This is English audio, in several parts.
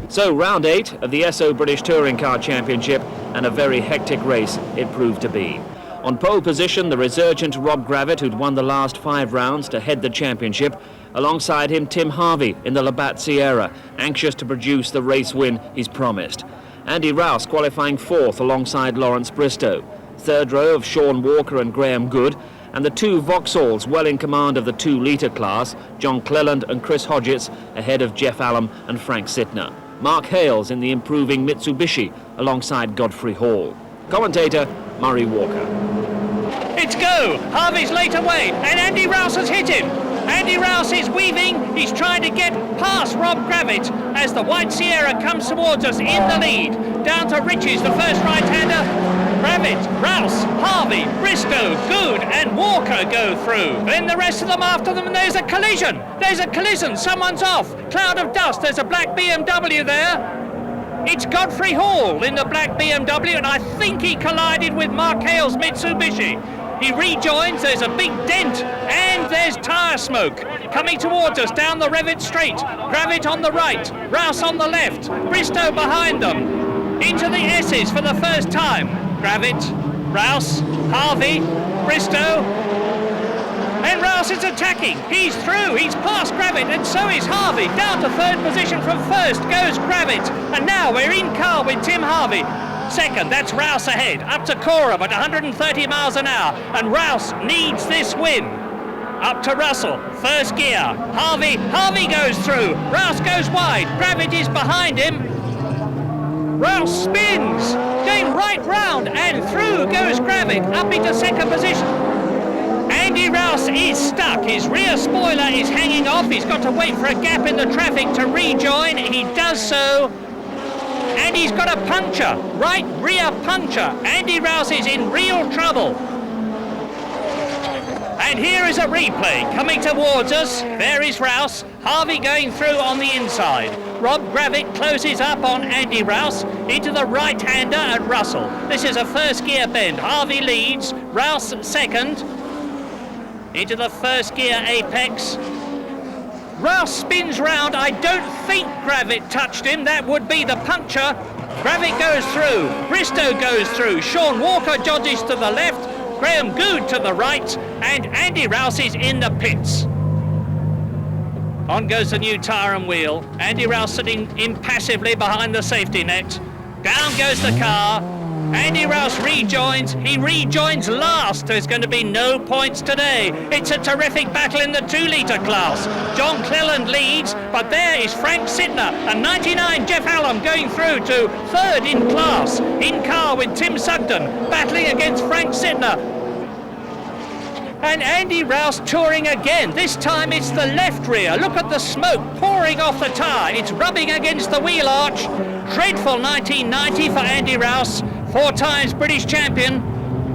So round 8 of the Esso British Touring Car Championship, and a very hectic race it proved to be. On pole position, the resurgent Rob Gravitt, who'd won the last 5 rounds to head the championship. Alongside him, Tim Harvey in the Labatt Sierra, anxious to produce the race win he's promised. Andy Rouse qualifying 4th alongside Laurence Bristow. Third row of Sean Walker and Graham Good, and the 2 Vauxhalls well in command of the 2 litre class, John Cleland and Chris Hodgetts, ahead of Jeff Allam and Frank Sittner. Mark Hales in the improving Mitsubishi alongside Godfrey Hall. Commentator Murray Walker. It's go! Harvey's late away, and Andy Rouse has hit him. Andy Rouse is weaving, he's trying to get past Rob Gravitt as the White Sierra comes towards us in the lead. Down to Riches, the first right-hander. Gravitt, Rouse, Harvey, Bristow, Good and Walker go through. Then the rest of them after them, and there's a collision. There's a collision, someone's off. Cloud of dust, there's a black BMW there. It's Godfrey Hall in the black BMW, and I think he collided with Mark Hale's Mitsubishi. He rejoins, there's a big dent, and there's tyre smoke coming towards us down the Revitt Straight. Gravitt on the right, Rouse on the left, Bristow behind them. Into the S's for the first time. Gravitt, Rouse, Harvey, Bristow, and Rouse is attacking. He's through, he's past Gravitt, and so is Harvey. Down to 3rd position from 1st goes Gravitt, and now we're in car with Tim Harvey. 2nd, that's Rouse ahead, up to Cora, but 130 miles an hour, and Rouse needs this win. Up to Russell, 1st gear, Harvey goes through, Rouse goes wide, Gravitt is behind him. Rouse spins, going right round, and through goes Gravitt, up into 2nd position. Andy Rouse is stuck, his rear spoiler is hanging off, he's got to wait for a gap in the traffic to rejoin, he does so, and he's got a puncture, right rear puncture. Andy Rouse is in real trouble. And here is a replay coming towards us. There is Rouse, Harvey going through on the inside. Rob Gravitt closes up on Andy Rouse into the right-hander at Russell. This is a 1st gear bend. Harvey leads, Rouse 2nd. Into the 1st gear apex. Rouse spins round. I don't think Gravitt touched him. That would be the puncture. Gravitt goes through. Bristow goes through. Sean Walker dodges to the left. Graham Good to the right, and Andy Rouse is in the pits. On goes the new tyre and wheel. Andy Rouse sitting impassively behind the safety net. Down goes the car. Andy Rouse rejoins. He rejoins last. There's going to be no points today. It's a terrific battle in the 2 litre class. John Cleland leads, but there is Frank Sittner, and 99 Jeff Allam going through to 3rd in class. In car with Tim Sugden, battling against Frank Sittner. And Andy Rouse touring again. This time it's the left rear. Look at the smoke pouring off the tyre. It's rubbing against the wheel arch. Dreadful 1990 for Andy Rouse. 4 times British champion.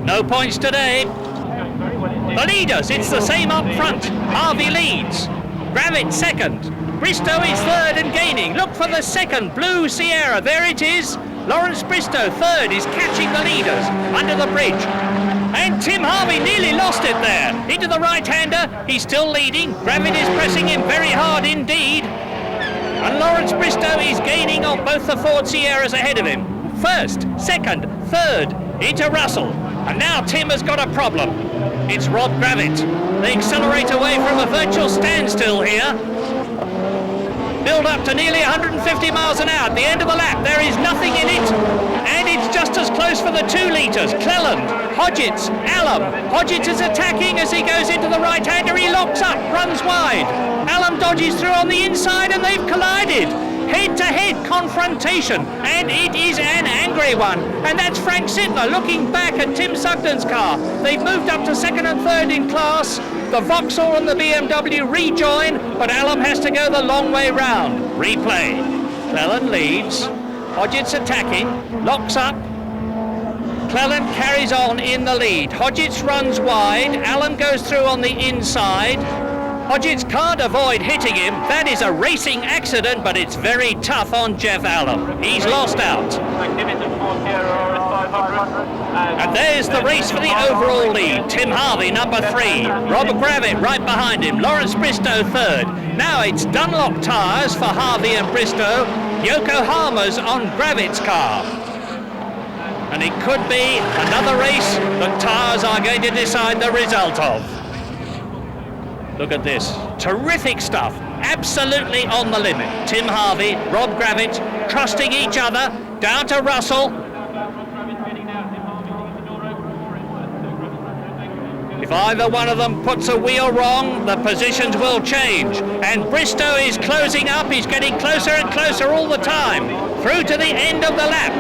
No points today. The leaders, it's the same up front. Harvey leads. Gravitt 2nd. Bristow is 3rd and gaining. Look for the 2nd Blue Sierra. There it is. Laurence Bristow 3rd is catching the leaders under the bridge. And Tim Harvey nearly lost it there. Into the right-hander. He's still leading. Gravitt is pressing him very hard indeed. And Laurence Bristow is gaining on both the Ford Sierras ahead of him. 1st, 2nd, 3rd, into Russell. And now Tim has got a problem. It's Rob Gravitt. They accelerate away from a virtual standstill here. Build up to nearly 150 miles an hour. At the end of the lap, there is nothing in it. And it's just as close for the 2 litres. Cleland, Hodgetts, Allam. Hodgetts is attacking as he goes into the right-hander. He locks up, runs wide. Allam dodges through on the inside, and they've collided. Head-to-head confrontation, and it is an angry one. And that's Frank Sittner looking back at Tim Sugden's car. They've moved up to 2nd and 3rd in class. The Vauxhall and the BMW rejoin, but Allam has to go the long way round. Replay. Cleland leads. Hodgetts attacking, locks up. Cleland carries on in the lead. Hodgetts runs wide. Allam goes through on the inside. Hodgetts can't avoid hitting him. That is a racing accident, but it's very tough on Jeff Allam. He's lost out. And there's the race for the overall lead. Tim Harvey, number 3. Rob Gravitt right behind him. Laurence Bristow, 3rd. Now it's Dunlop tyres for Harvey and Bristow. Yokohama's on Gravitt's car. And it could be another race that tyres are going to decide the result of. Look at this. Terrific stuff. Absolutely on the limit. Tim Harvey, Rob Gravitt, trusting each other. Down to Russell. If either one of them puts a wheel wrong, the positions will change. And Bristow is closing up. He's getting closer and closer all the time. Through to the end of the lap.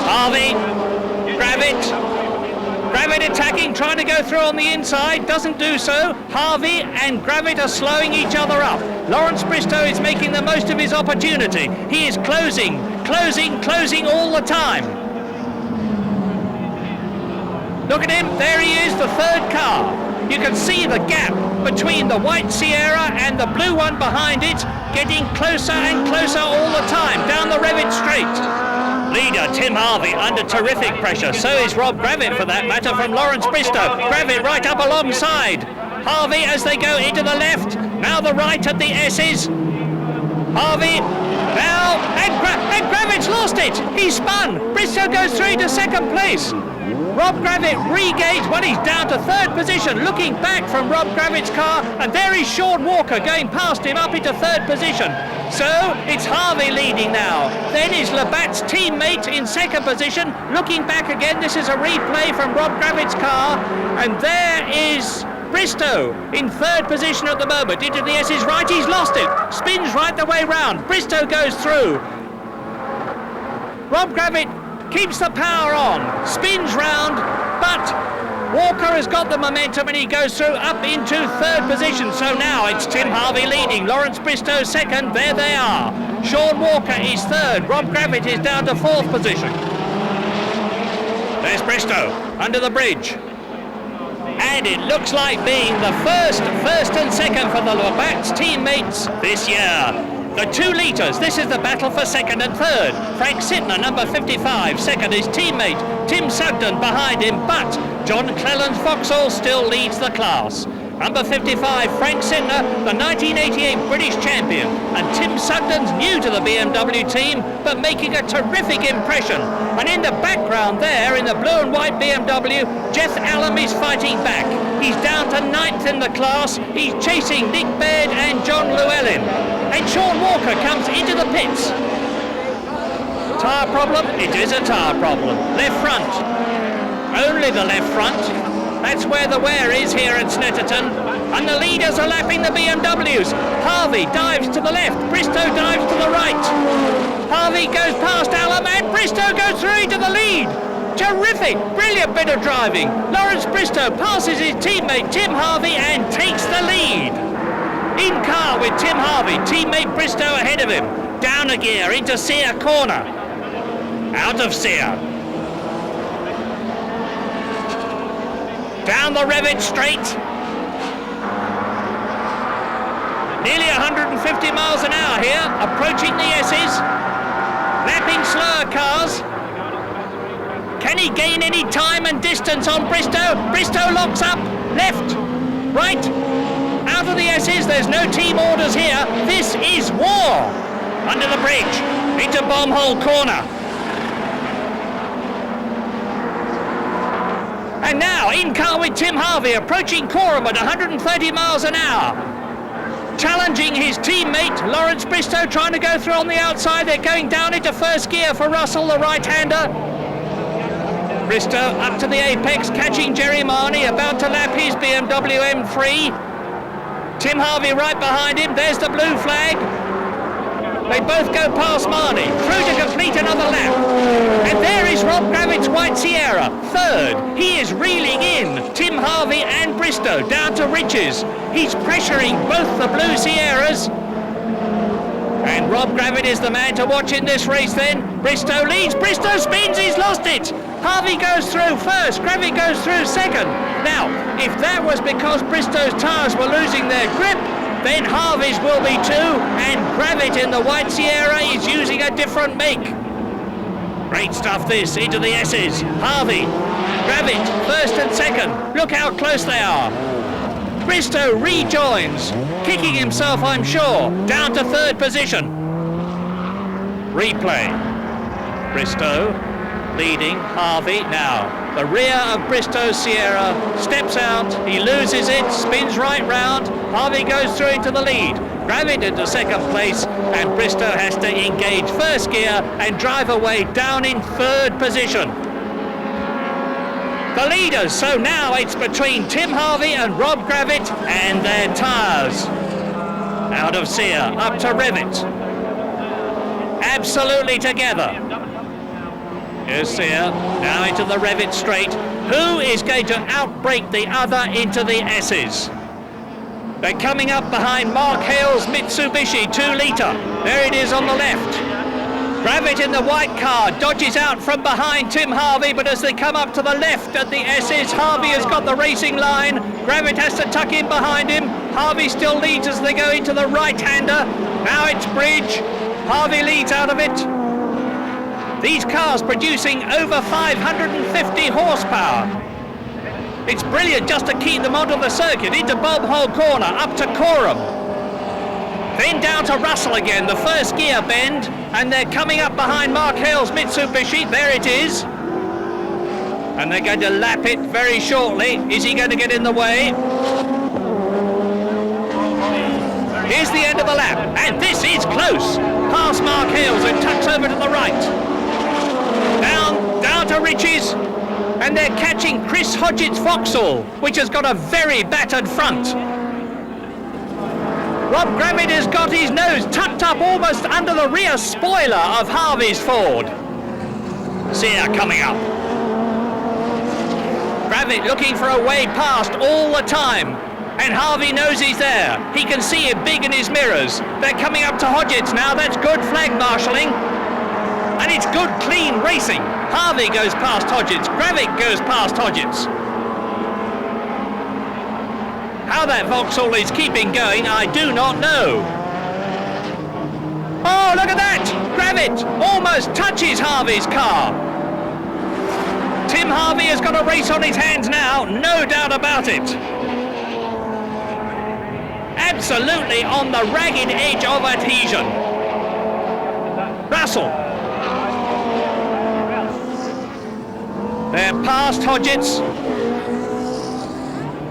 Harvey, Gravitt attacking, trying to go through on the inside, doesn't do so. Harvey and Gravitt are slowing each other up. Laurence Bristow is making the most of his opportunity. He is closing all the time. Look at him, there he is, the 3rd car. You can see the gap between the white Sierra and the blue one behind it, getting closer and closer all the time, down the Revitt Straight. Leader Tim Harvey under terrific pressure. So is Rob Gravitt for that matter from Laurence Bristow. Gravitt right up alongside. Harvey as they go into the left. Now the right at the S's. Harvey now and Gravitt's lost it. He spun. Bristow goes through to 2nd place. Rob Gravitt regains when he's down to 3rd position, looking back from Rob Gravitt's car, and there is Sean Walker going past him up into 3rd position. So it's Harvey leading now. Then is Labatt's teammate in 2nd position, looking back again. This is a replay from Rob Gravitt's car, and there is Bristow in 3rd position at the moment. Into the S's right, he's lost it. Spins right the way round. Bristow goes through. Rob Gravitt keeps the power on, spins round, but Walker has got the momentum and he goes through up into 3rd position. So now it's Tim Harvey leading, Laurence Bristow 2nd, there they are. Sean Walker is 3rd, Rob Gravitt is down to 4th position. There's Bristow under the bridge. And it looks like being the first and 2nd for the Labatt's teammates this year. The 2 litres, this is the battle for 2nd and 3rd. Frank Sitner, number 55, 2nd his teammate, Tim Sugden behind him, but John Clelland's Vauxhall still leads the class. Number 55, Frank Sitner, the 1988 British champion, and Tim Sugden's new to the BMW team, but making a terrific impression. And in the background there, in the blue and white BMW, Jeff Allam is fighting back. He's down to 9th in the class. He's chasing Nick Baird and John Llewellyn. And Sean Walker comes into the pits. Tyre problem? It is a tyre problem. Left front. Only the left front. That's where the wear is here at Snetterton. And the leaders are lapping the BMWs. Harvey dives to the left. Bristow dives to the right. Harvey goes past Allam and Bristow goes through into the lead. Terrific, brilliant bit of driving. Laurence Bristow passes his teammate Tim Harvey and takes the lead. In car with Tim Harvey, teammate Bristow ahead of him. Down a gear into Sear corner. Out of Sear. Down the Revitt Straight. Nearly 150 miles an hour here, approaching the S's. Lapping slower cars. Can he gain any time and distance on Bristow? Bristow locks up. Left. Right. Out of the S's, there's no team orders here. This is war. Under the bridge, into Bombhole corner. And now, in car with Tim Harvey, approaching Corham at 130 miles an hour. Challenging his teammate, Laurence Bristow, trying to go through on the outside. They're going down into 1st gear for Russell, the right-hander. Bristow up to the apex, catching Jerry Marnie, about to lap his BMW M3. Tim Harvey right behind him, there's the blue flag. They both go past Marnie, through to complete another lap. And there is Rob Gravitt's White Sierra, 3rd. He is reeling in Tim Harvey and Bristow down to riches. He's pressuring both the blue Sierras. And Rob Gravitt is the man to watch in this race then. Bristow leads, Bristow spins, he's lost it. Harvey goes through first, Gravitt goes through 2nd. Now, if that was because Bristow's tyres were losing their grip, then Harvey's will be too, and Gravitt in the White Sierra is using a different make. Great stuff this, into the S's. Harvey, Gravett, first and second. Look how close they are. Bristow rejoins, kicking himself, I'm sure, down to third position. Replay. Bristow leading Harvey now. The rear of Bristow's Sierra steps out, he loses it, spins right round. Harvey goes through into the lead. Gravett into second place, and Bristow has to engage first gear and drive away down in third position. The leaders, so now it's between Tim Harvey and Rob Gravett and their tyres. Out of Sear, up to Rivett. Absolutely together. Here's Sear, now into the Rivett straight. Who is going to outbrake the other into the S's? They're coming up behind Mark Hale's Mitsubishi 2 litre. There it is on the left. Gravett in the white car dodges out from behind Tim Harvey, but as they come up to the left at the S's, Harvey has got the racing line. Gravett has to tuck in behind him. Harvey still leads as they go into the right-hander. Now it's Bridge. Harvey leads out of it. These cars producing over 550 horsepower. It's brilliant just to keep them onto the circuit, into Bob Hole Corner, up to Coram. Then down to Russell again, the first gear bend, and they're coming up behind Mark Hale's Mitsubishi. There it is. And they're going to lap it very shortly. Is he going to get in the way? Here's the end of the lap, and this is close. Past Mark Hale's, who tucks over to the right. Down to Rich's, and they're catching Chris Hodgett's Vauxhall, which has got a very battered front. Rob Gravett has got his nose tucked up almost under the rear spoiler of Harvey's Ford. Sear coming up. Gravett looking for a way past all the time, and Harvey knows he's there. He can see it big in his mirrors. They're coming up to Hodgett's now. That's good flag marshalling. And it's good, clean racing. Harvey goes past Hodgett's. Gravett goes past Hodgett's. How that Vauxhall is keeping going, I do not know. Oh, look at that! Gravett almost touches Harvey's car. Tim Harvey has got a race on his hands now, no doubt about it. Absolutely on the ragged edge of adhesion. Russell. They're past Hodgett's.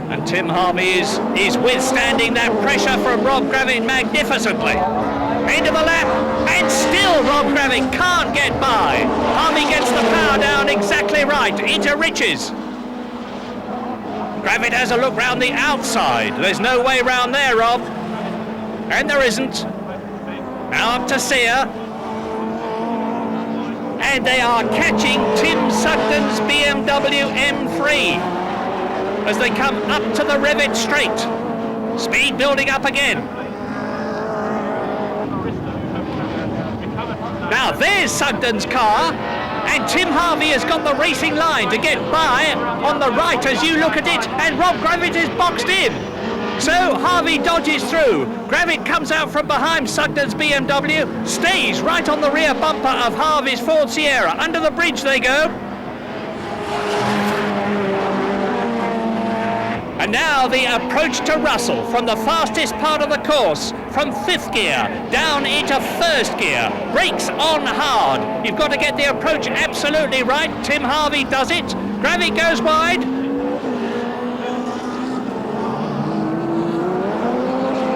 And Tim Harvey is withstanding that pressure from Rob Gravett magnificently. End of the lap, and still Rob Gravett can't get by. Harvey gets the power down exactly right, into Rich's. Gravett has a look round the outside. There's no way round there, Rob. And there isn't. Now up to Sear. And they are catching Tim Sugden's BMW M3 as they come up to the Rivett straight. Speed building up again. Now there's Sugden's car, and Tim Harvey has got the racing line to get by on the right as you look at it, and Rob Gravett is boxed in. So Harvey dodges through. Gravett comes out from behind Sugden's BMW, stays right on the rear bumper of Harvey's Ford Sierra. Under the bridge they go. And now the approach to Russell from the fastest part of the course, from fifth gear down into first gear. Brakes on hard. You've got to get the approach absolutely right. Tim Harvey does it. Gravett goes wide.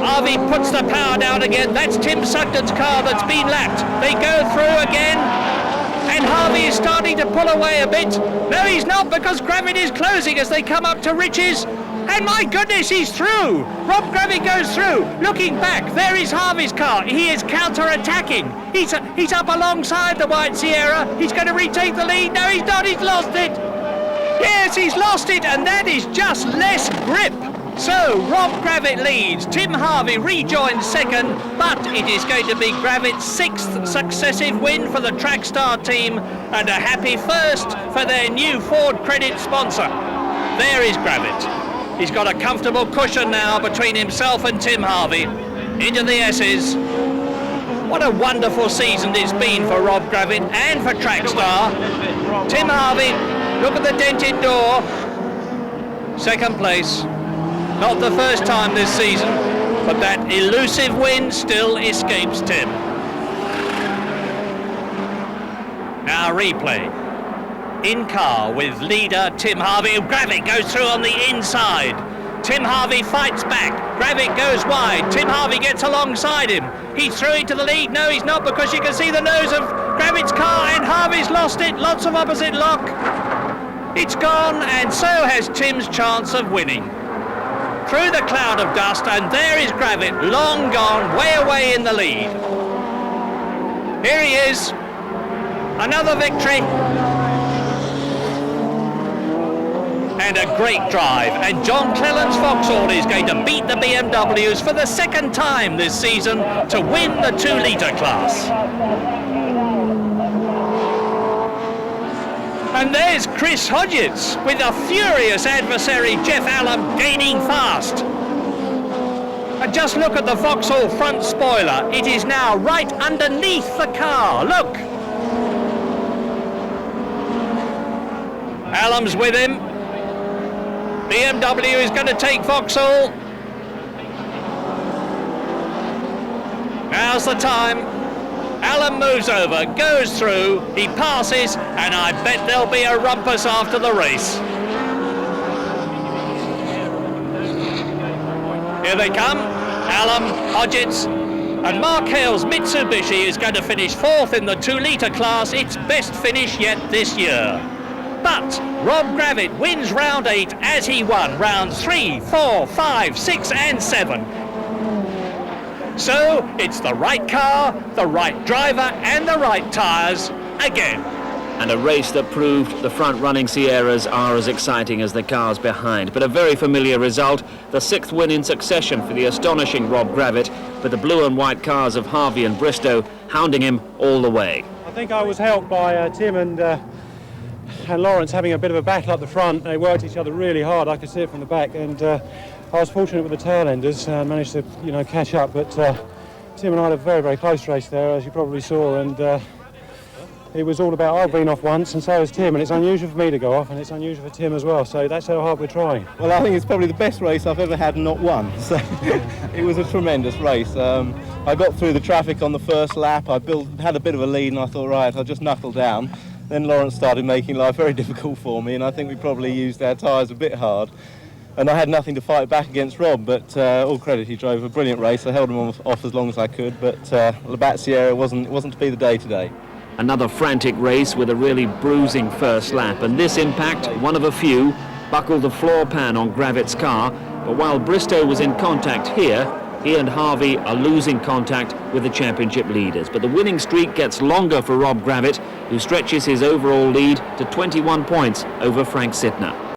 Harvey puts the power down again. That's Tim Sugden's car that's been lapped. They go through again, and Harvey is starting to pull away a bit. No, he's not, because Gravett is closing as they come up to Rich's. And my goodness, he's through. Rob Gravett goes through. Looking back, there is Harvey's car. He is counter-attacking. He's up alongside the White Sierra. He's going to retake the lead. No, he's not. He's lost it. Yes, he's lost it, and that is just less grip. So Rob Gravett leads. Tim Harvey rejoins second, but it is going to be Gravett's sixth successive win for the Trackstar team, and a happy first for their new Ford Credit sponsor. There is Gravett. He's got a comfortable cushion now between himself and Tim Harvey. Into the S's. What What a wonderful season it's been for Rob Gravitt and for Trackstar. Tim Harvey, look at the dented door. Second place. Not the first time this season, but that elusive win still escapes Tim. Now replay. In car with leader Tim Harvey. Gravitt goes through on the inside. Tim Harvey fights back. Gravitt goes wide. Tim Harvey gets alongside him. He's through into the lead. No, he's not, because you can see the nose of Gravitt's car, and Harvey's lost it. Lots of opposite lock. It's gone, and so has Tim's chance of winning. Through the cloud of dust, and there is Gravitt, long gone, way away in the lead. Here he is. Another victory. And a great drive, and John Clelland's Vauxhall is going to beat the BMWs for the second time this season to win the 2 litre class. And there's Chris Hodgetts with a furious adversary, Jeff Allen, gaining fast. And just look at the Vauxhall front spoiler. It is now right underneath the car. Look. Allen's with him. BMW is going to take Vauxhall. Now's the time. Allen moves over, goes through, he passes, and I bet there'll be a rumpus after the race. Here they come. Allen, Hodgetts, and Mark Hale's Mitsubishi is going to finish 4th in the 2 litre class, its best finish yet this year. But Rob Gravitt wins round 8 as he won rounds 3, 4, 5, 6 and 7. So it's the right car, the right driver and the right tyres again. And a race that proved the front-running Sierras are as exciting as the cars behind. But a very familiar result, the 6th win in succession for the astonishing Rob Gravitt, with the blue and white cars of Harvey and Bristow hounding him all the way. I think I was helped by Tim and Laurence having a bit of a battle up the front. They worked each other really hard. I could see it from the back, and I was fortunate with the tail enders, managed to catch up. But Tim and I had a very, very close race there, as you probably saw, and it was all about, I've been off once and so has Tim, and it's unusual for me to go off and it's unusual for Tim as well, so that's how hard we're trying. Well, I think it's probably the best race I've ever had and not won, so it was a tremendous race. I got through the traffic on the first lap. I had a bit of a lead and I thought, right, I'll just knuckle down. Then Laurence started making life very difficult for me, and I think we probably used our tyres a bit hard. And I had nothing to fight back against Rob, but all credit, he drove a brilliant race. I held him off as long as I could, but Labatt Sierra wasn't to be the day today. Another frantic race with a really bruising first lap, and this impact, one of a few, buckled the floor pan on Gravitt's car. But while Bristow was in contact here, he and Harvey are losing contact with the championship leaders. But the winning streak gets longer for Rob Gravitt, who stretches his overall lead to 21 points over Frank Sittner.